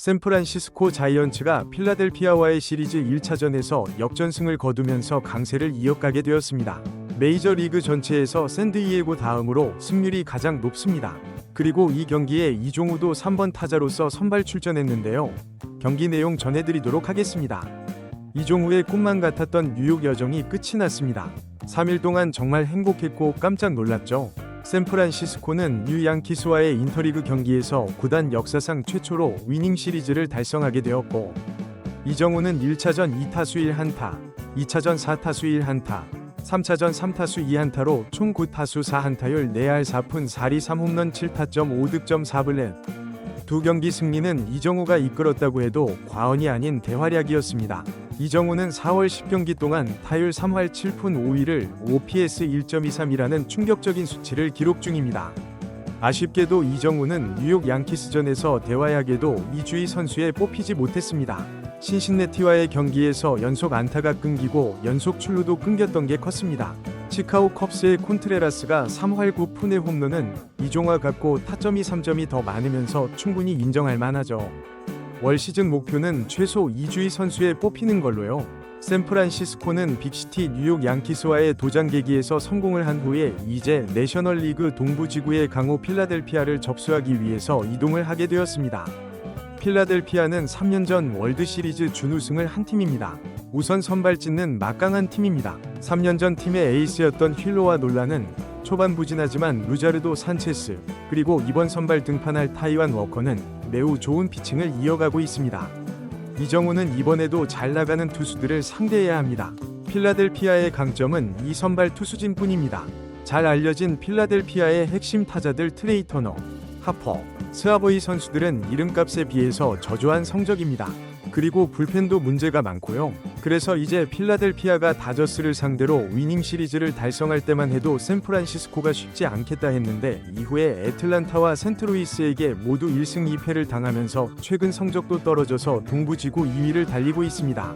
샌프란시스코 자이언츠가 필라델피아와의 시리즈 1차전에서 역전승을 거두면서 강세를 이어가게 되었습니다. 메이저리그 전체에서 샌디에이고 다음으로 승률이 가장 높습니다. 그리고 이 경기에 이종우도 3번 타자로서 선발 출전했는데요. 경기 내용 전해드리도록 하겠습니다. 이종우의 꿈만 같았던 뉴욕 여정이 끝이 났습니다. 3일 동안 정말 행복했고 깜짝 놀랐죠. 샌프란시스코는 뉴 양키스와의 인터리그 경기에서 구단 역사상 최초로 위닝 시리즈를 달성하게 되었고, 이정우는 1차전 2타수 1안타, 2차전 4타수 1안타, 3차전 3타수 2안타로 총 9타수 4안타율 4할 4푼 4리 3홈런 7타점 5득점 4블렛. 두 경기 승리는 이정우가 이끌었다고 해도 과언이 아닌 대활약이었습니다. 이정우는 4월 10경기 동안 타율 3할 7푼 5리를 OPS 1.23이라는 충격적인 수치를 기록 중입니다. 아쉽게도 이정우는 뉴욕 양키스전에서 대활약에도 이주희 선수에 뽑히지 못했습니다. 신신내티와의 경기에서 연속 안타가 끊기고 연속 출루도 끊겼던 게 컸습니다. 시카고 컵스의 콘트레라스가 3할 9푼의 홈런은 이종우와 같고 타점이 3점이 더 많으면서 충분히 인정할 만하죠. 월 시즌 목표는 최소 이주희 선수에 뽑히는 걸로요. 샌프란시스코는 빅시티 뉴욕 양키스와의 도장 계기에서 성공을 한 후에 이제 내셔널리그 동부지구의 강호 필라델피아를 접수하기 위해서 이동을 하게 되었습니다. 필라델피아는 3년 전 월드시리즈 준우승을 한 팀입니다. 우선 선발진은 막강한 팀입니다. 3년 전 팀의 에이스였던 휠로와 놀라는 초반 부진하지만 루자르도 산체스, 그리고 이번 선발 등판할 타이완 워커는 매우 좋은 피칭을 이어가고 있습니다. 이정우는 이번에도 잘 나가는 투수들을 상대해야 합니다. 필라델피아의 강점은 이 선발 투수진 뿐입니다. 잘 알려진 필라델피아의 핵심 타자들 트레이 터너, 하퍼, 스와보이 선수들은 이름값에 비해서 저조한 성적입니다. 그리고 불펜도 문제가 많고요. 그래서 이제 필라델피아가 다저스를 상대로 위닝 시리즈를 달성할 때만 해도 샌프란시스코가 쉽지 않겠다 했는데, 이후에 애틀란타와 센트루이스에게 모두 1승 2패를 당하면서 최근 성적도 떨어져서 동부지구 2위를 달리고 있습니다.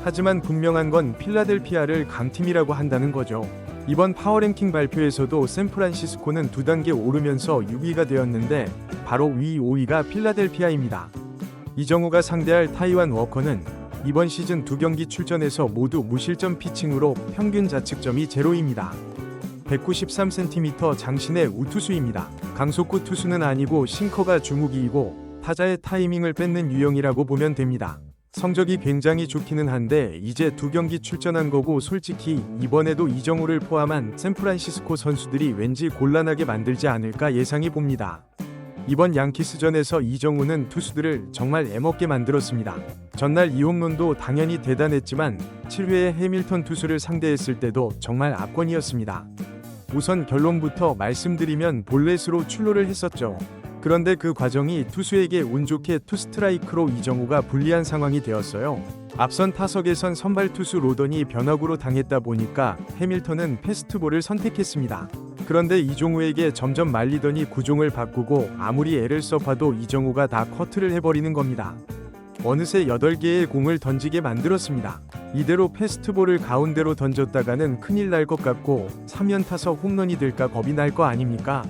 하지만 분명한 건 필라델피아를 강팀이라고 한다는 거죠. 이번 파워랭킹 발표에서도 샌프란시스코는 2단계 오르면서 6위가 되었는데, 바로 위 5위가 필라델피아입니다. 이정우가 상대할 타이완 워커는 이번 시즌 2경기 출전에서 모두 무실점 피칭으로 평균 자책점이 0입니다. 193cm 장신의 우투수입니다. 강속구 투수는 아니고 싱커가 주무기이고 타자의 타이밍을 뺏는 유형이라고 보면 됩니다. 성적이 굉장히 좋기는 한데 이제 2경기 출전한 거고, 솔직히 이번에도 이정우를 포함한 샌프란시스코 선수들이 왠지 곤란하게 만들지 않을까 예상이 봅니다. 이번 양키스전에서 이정우는 투수들을 정말 애먹게 만들었습니다. 전날 2홈런도 당연히 대단했지만 7회에 해밀턴 투수를 상대했을 때도 정말 압권이었습니다. 우선 결론부터 말씀드리면 볼넷으로 출루를 했었죠. 그런데 그 과정이 투수에게 운 좋게 투스트라이크로 이정우가 불리한 상황이 되었어요. 앞선 타석에선 선발 투수 로던이 변화구로 당했다 보니까 해밀턴은 패스트볼을 선택했습니다. 그런데 이종우에게 점점 말리더니 구종을 바꾸고 아무리 애를 써봐도 이정우가 다 커트를 해버리는 겁니다. 어느새 8개의 공을 던지게 만들었습니다. 이대로 패스트볼을 가운데로 던졌다가는 큰일 날 것 같고 3연타석 홈런이 될까 겁이 날 거 아닙니까?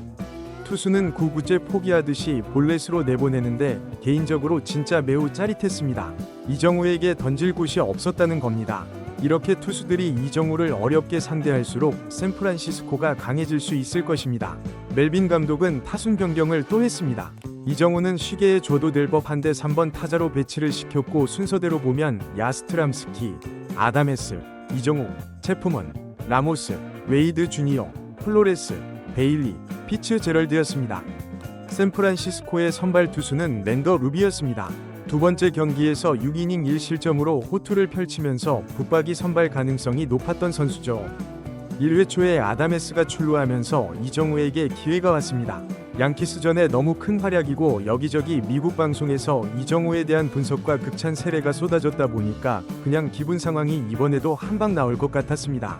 투수는 9구째 포기하듯이 볼넷으로 내보내는데 개인적으로 진짜 매우 짜릿했습니다. 이정우에게 던질 곳이 없었다는 겁니다. 이렇게 투수들이 이정우를 어렵게 상대할수록 샌프란시스코가 강해질 수 있을 것입니다. 멜빈 감독은 타순 변경을 또 했습니다. 이정우는 쉬게 해줘도 될 법한데 3번 타자로 배치를 시켰고, 순서대로 보면 야스트람스키, 아다메스, 이정우, 체프먼, 라모스, 웨이드 주니어, 플로레스, 베일리, 피츠제럴드였습니다. 샌프란시스코의 선발 투수는 랜더 루비였습니다. 두 번째 경기에서 6이닝 1실점으로 호투를 펼치면서 붙박이 선발 가능성이 높았던 선수죠. 1회 초에 아다메스가 출루하면서 이정우에게 기회가 왔습니다. 양키스전에 너무 큰 활약이고 여기저기 미국 방송에서 이정우에 대한 분석과 극찬 세례가 쏟아졌다 보니까 그냥 기분 상황이 이번에도 한방 나올 것 같았습니다.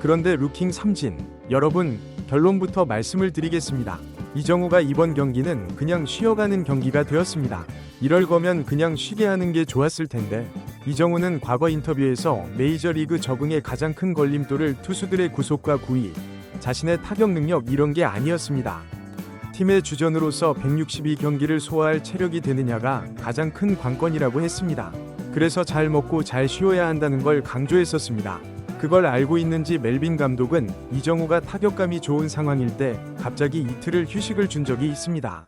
그런데 루킹 삼진, 여러분, 결론부터 말씀을 드리겠습니다. 이정우가 이번 경기는 그냥 쉬어가는 경기가 되었습니다. 이럴 거면 그냥 쉬게 하는 게 좋았을 텐데. 이정우는 과거 인터뷰에서 메이저리그 적응의 가장 큰 걸림돌을 투수들의 구속과 구위, 자신의 타격 능력 이런 게 아니었습니다. 팀의 주전으로서 162경기를 소화할 체력이 되느냐가 가장 큰 관건이라고 했습니다. 그래서 잘 먹고 잘 쉬어야 한다는 걸 강조했었습니다. 그걸 알고 있는지 멜빈 감독은 이정우가 타격감이 좋은 상황일 때 갑자기 이틀을 휴식을 준 적이 있습니다.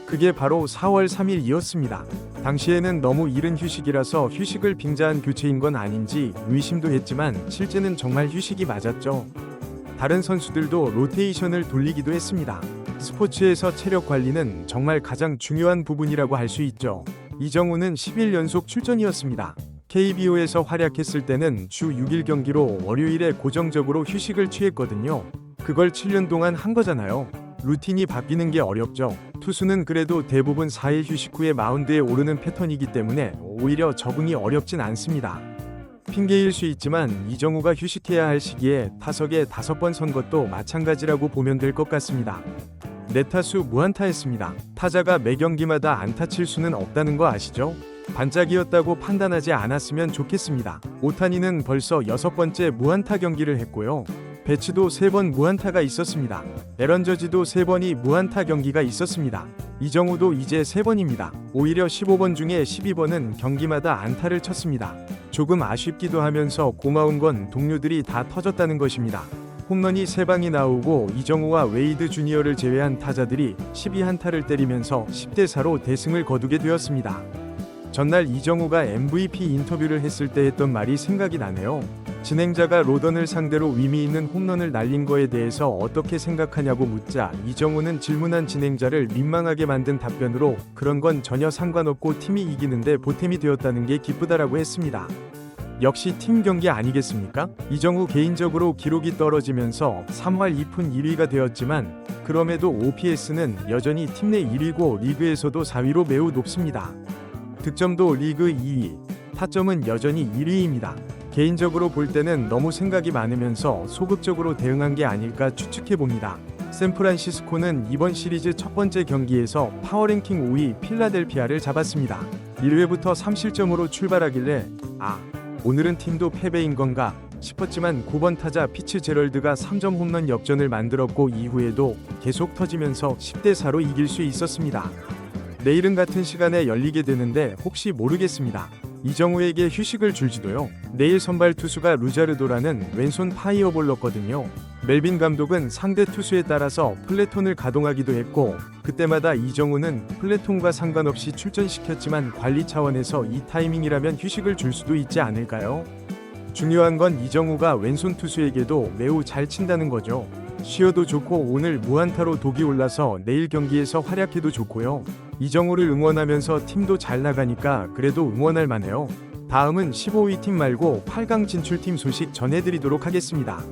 그게 바로 4월 3일이었습니다. 당시에는 너무 이른 휴식이라서 휴식을 빙자한 교체인 건 아닌지 의심도 했지만 실제는 정말 휴식이 맞았죠. 다른 선수들도 로테이션을 돌리기도 했습니다. 스포츠에서 체력 관리는 정말 가장 중요한 부분이라고 할 수 있죠. 이정우는 10일 연속 출전이었습니다. KBO에서 활약했을 때는 주 6일 경기로 월요일에 고정적으로 휴식을 취했거든요. 그걸 7년 동안 한 거잖아요. 루틴이 바뀌는 게 어렵죠. 투수는 그래도 대부분 4일 휴식 후에 마운드에 오르는 패턴이기 때문에 오히려 적응이 어렵진 않습니다. 핑계일 수 있지만 이정우가 휴식해야 할 시기에 타석에 5번 선 것도 마찬가지라고 보면 될 것 같습니다. 4타수 무안타했습니다. 타자가 매 경기마다 안타 칠 수는 없다는 거 아시죠? 반짝이었다고 판단하지 않았으면 좋겠습니다. 오타니는 벌써 6번째 무안타 경기를 했고요. 배츠도 3번 무안타가 있었습니다. 에런 저지도 3번이 무안타 경기가 있었습니다. 이정우도 이제 3번입니다. 오히려 15번 중에 12번은 경기마다 안타를 쳤습니다. 조금 아쉽기도 하면서 고마운 건 동료들이 다 터졌다는 것입니다. 홈런이 3방이 나오고 이정우와 웨이드 주니어를 제외한 타자들이 12안타를 때리면서 10대4로 대승을 거두게 되었습니다. 전날 이정우가 MVP 인터뷰를 했을 때 했던 말이 생각이 나네요. 진행자가 로던을 상대로 의미 있는 홈런을 날린 거에 대해서 어떻게 생각하냐고 묻자 이정우는 질문한 진행자를 민망하게 만든 답변으로 그런 건 전혀 상관없고 팀이 이기는데 보탬이 되었다는 게 기쁘다라고 했습니다. 역시 팀 경기 아니겠습니까? 이정우 개인적으로 기록이 떨어지면서 3할 2푼 1위가 되었지만 그럼에도 OPS는 여전히 팀 내 1위고 리그에서도 4위로 매우 높습니다. 득점도 리그 2위, 타점은 여전히 1위입니다. 개인적으로 볼 때는 너무 생각이 많으면서 소극적으로 대응한 게 아닐까 추측해봅니다. 샌프란시스코는 이번 시리즈 첫 번째 경기에서 파워랭킹 5위 필라델피아를 잡았습니다. 1회부터 3실점으로 출발하길래 오늘은 팀도 패배인 건가 싶었지만 9번 타자 피츠제럴드가 3점 홈런 역전을 만들었고 이후에도 계속 터지면서 10대4로 이길 수 있었습니다. 내일은 같은 시간에 열리게 되는데 혹시 모르겠습니다. 이정우에게 휴식을 줄지도요. 내일 선발 투수가 루자르도라는 왼손 파이어볼러거든요. 멜빈 감독은 상대 투수에 따라서 플래톤을 가동하기도 했고 그때마다 이정우는 플래톤과 상관없이 출전시켰지만 관리 차원에서 이 타이밍이라면 휴식을 줄 수도 있지 않을까요? 중요한 건 이정우가 왼손 투수에게도 매우 잘 친다는 거죠. 쉬어도 좋고 오늘 무안타로 독이 올라서 내일 경기에서 활약해도 좋고요. 이정우를 응원하면서 팀도 잘 나가니까 그래도 응원할 만해요. 다음은 15위 팀 말고 8강 진출팀 소식 전해드리도록 하겠습니다.